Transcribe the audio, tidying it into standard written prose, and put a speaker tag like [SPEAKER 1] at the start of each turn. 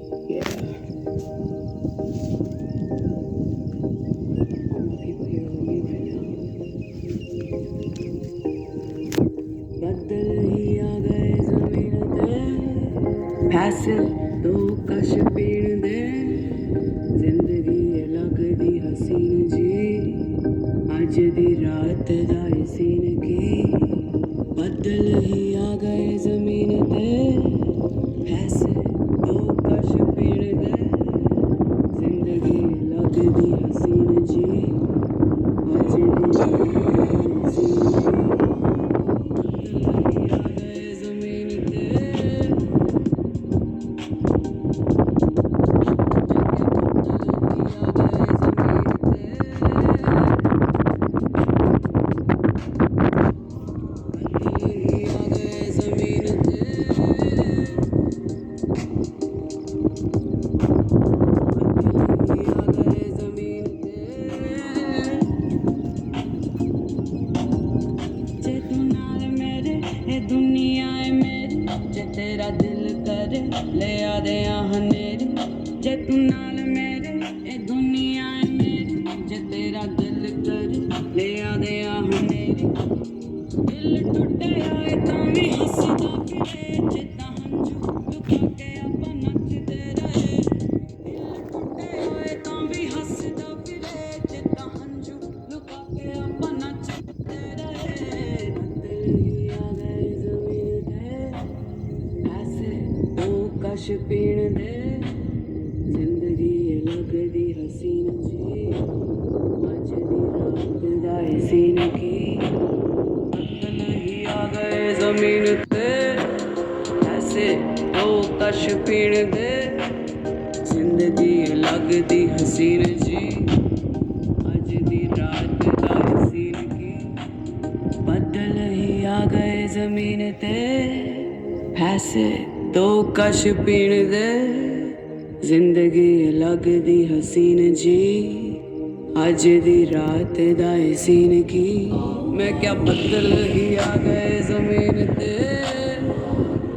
[SPEAKER 1] Yeah. All my people here with me right now. ਬੱਦਲ ਹੀ ਆ ਗਏ ਜ਼ਮੀਨ ਤੇ ਫੈਸਲ ਦੋ ਕਸ਼ ਪੀਣ ਦੇ ਜ਼ਿੰਦਗੀ ਲੱਗਦੀ ਹਸੀਨ ਜੀ ਅੱਜ ਦੀ ਰਾਤ ਦਾ ਇਹ ਸੀਨ ਕੀ ਬੱਦਲ ਹੀ ਆ ਗਏ ਜ਼ਮੀਨ ਤੇ ਫੈਸਲ ਦੋ ਕਸ਼ ਪੀਣ ਦੇ ਜ਼ਿੰਦਗੀ ਲੱਗਦੀ ਹਸੀਨ ਜੀ ਅੱਜ ਦੀ ਰਾਤ ਦਾ ਇਹ ਸੀਨ तेरा दिल करे ले आदे हनेरी जे तू नाल मेरे ए दुनिया है मेरी जे तेरा दिल करे ले आदे हनेरी दिल टूटे आए तां भी हसदा फिरे जिद्दां हंझू लुका के आपां नचदे रहे दिल टूटे आए तां भी हसदा फिरे जिद्दां हंझू लुका के आपां नचदे रहे कश पीण दे जिंदगी लगदी हसीन जी अज दी रात दा सीन की बदल ही आ गए जमीन ते ऐसे दो कश पीण दे जिंदगी लगदी हसीन जी अज दी रात दा सीन की बदल ही आ गए जमीन ते ऐसे दो कश पीण दे जिंदगी लगदी हसीन जी अज दी रात दा सीन की मैं क्या बदल ही आ गए जमीन ते